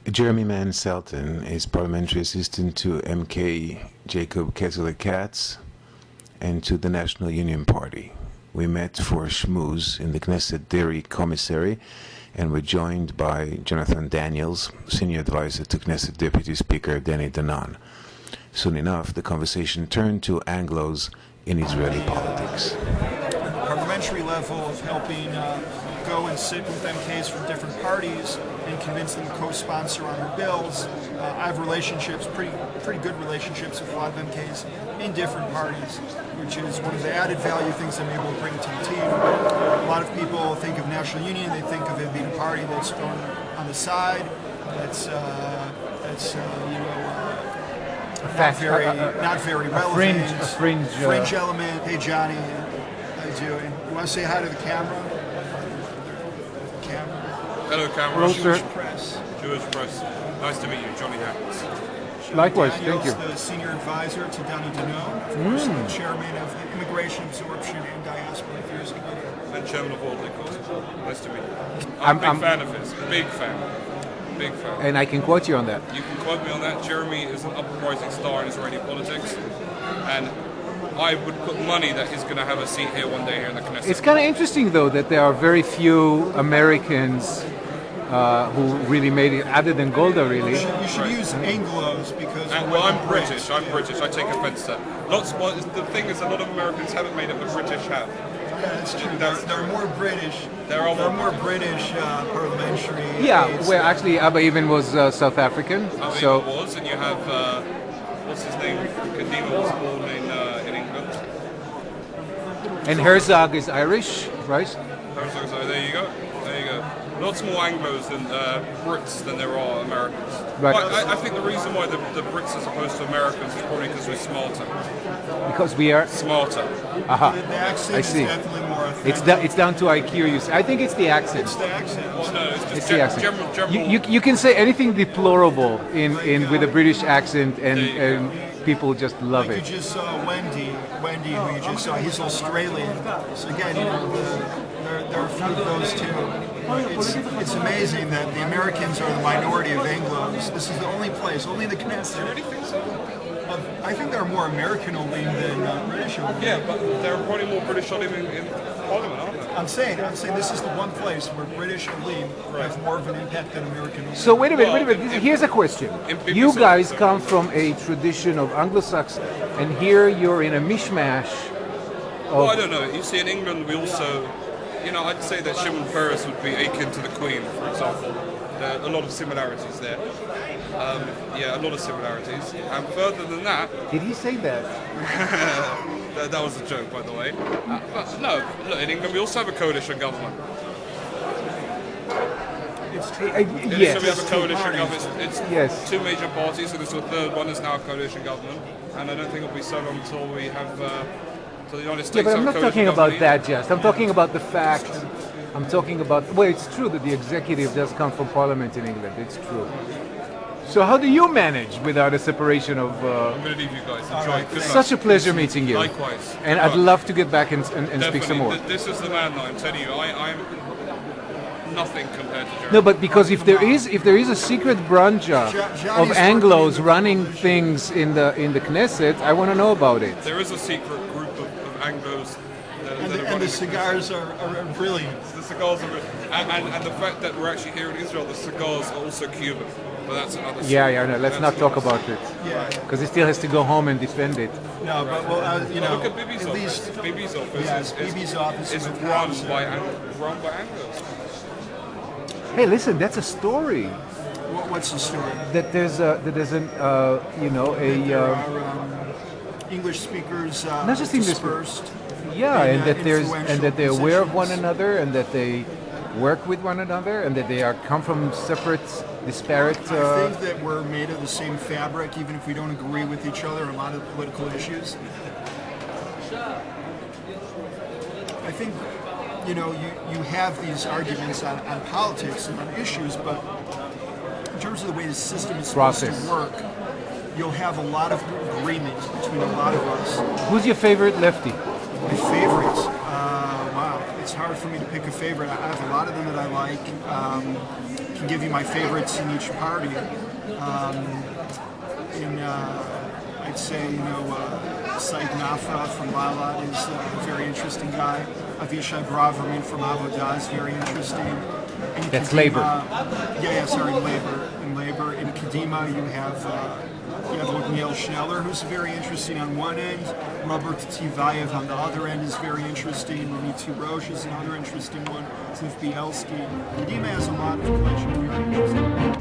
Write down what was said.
Jeremy Sultan is parliamentary assistant to MK Jacob Katz and to the National Union Party. We met for Shmooze in the Knesset Dairy Commissary, and we're joined by Jonathan Daniels, senior advisor to Knesset Deputy Speaker Danny Danon. Soon enough, the conversation turned to Anglos in Israeli politics. Parliamentary level of helping go and sit with MKs from different parties and convince them to co-sponsor on their bills. I have relationships, pretty good relationships with a lot of MKs in different parties, which is one of the added value things I'm able to bring to the team. A lot of people think of National Union, they think of it being a party that's going on the side, that's not very relevant. A fringe element. Hey Johnny, how you doing? You want to say hi to the camera? Hello, camera. Jewish Press. Jewish Press. Nice to meet you, Johnny Hackett. Likewise, Daniels, thank you. The senior advisor to Danny Danon, of course, the chairman of the Immigration Absorption and Diaspora Affairs Committee. And chairman of all Liquors. Nice to meet you. I'm a big fan of his. Big fan. Big fan. And I can quote you on that. You can quote me on that. Jeremy is an uprising star in Israeli politics. And I would put money that he's going to have a seat here one day here in the Knesset. It's kind of interesting, though, that there are very few Americans who really made it, other than Golda, really. You should use Anglos because well, I'm British. I take offence to that. The thing is, a lot of Americans haven't made it, but British have. Yeah, that's true. They're more British. They're more British parliamentary. Yeah, aides. well, actually, Abba even was South African. So was, and you have what's his name? Kadima was born in England. And Herzog is Irish, right? So there you go. There you go. Lots more Anglos than Brits than there are Americans. Right. I think the reason why the Brits are opposed to Americans is probably because we're smarter. Because we are Smarter. Aha. The accent I see. is definitely more authentic. It's down to IQ. You see. I think it's the accent. It's the accent. Well, no, it's It's just the accent. general. You can say anything deplorable in with a British accent, and people just love Like it. you just saw Wendy, who you just saw, he's Australian. So again, there are a few of those too. It's amazing that the Americans are the minority of Anglos. This is the only place, only the Knesset. I think there are more American Olim than British Olim. Yeah, but there are probably more British Olim in Parliament, aren't there? I'm saying this is the one place where British Olim have more of an impact than American Olim. So wait a minute. Here's a question. You guys come from a tradition of Anglo-Saxon, and here you're in a mishmash. Well, I don't know. You see, in England, we also, I'd say that Shimon Peres would be akin to the Queen, for example. There are a lot of similarities there. A lot of similarities. And further than that... Did he say that? that was a joke, by the way. But no, look, in England we also have a coalition government. It's true. Yes. So we have a coalition government. It's Yes. two major parties, so this is the third one is now a coalition government. And I don't think it'll be so long until we have... the United States Yeah, but I'm not have a talking coalition about government. that just. I'm talking about the fact. I'm talking about. Well, it's true that the executive does come from Parliament in England. It's true. So how do you manage without a separation of? I'm going to leave you guys. Enjoy. Good luck. Such a pleasure meeting you. Likewise. And I'd love to get back and speak some more. This is the man, though. I'm telling you, I'm nothing compared to Jeremy. No, but because if there is a secret branja of Anglos running things in the Knesset, I want to know about it. There is a secret group of Anglos. And the cigars are brilliant. The cigars are, and the fact that we're actually here in Israel, the cigars are also Cuban. But that's another story. Yeah, no, let's not talk about it. Yeah. Because he still has to go home and defend it. No, but Look at Bibi's at office. least Bibi's office yes, Bibi's office is in the run house. by Anglos. Hey, listen, that's a story. What's the story? That there's English speakers Not just English dispersed. yeah, and that influential they're aware of one positions. another, and that they work with one another, and that they come from separate, disparate. I think that we're made of the same fabric, even if we don't agree with each other on a lot of political issues. I think, you have these arguments on politics and on issues, but in terms of the way the system is supposed Process. to work, you'll have a lot of agreement between a lot of us. Who's your favorite lefty? My favorites. Wow, it's hard for me to pick a favorite. I have a lot of them that I like. can give you my favorites in each party. I'd say, Said Nafra from Balad is a very interesting guy. Avishai Braverman from Avodah is very interesting. That's Labor. In Labor. In Kadima, you have Othniel Schneller, who's very interesting on one end. Robert Tivayev on the other end is very interesting. Ronit Roche is another interesting one. Ziv Bielski. Kadima has a lot of collection, very interesting.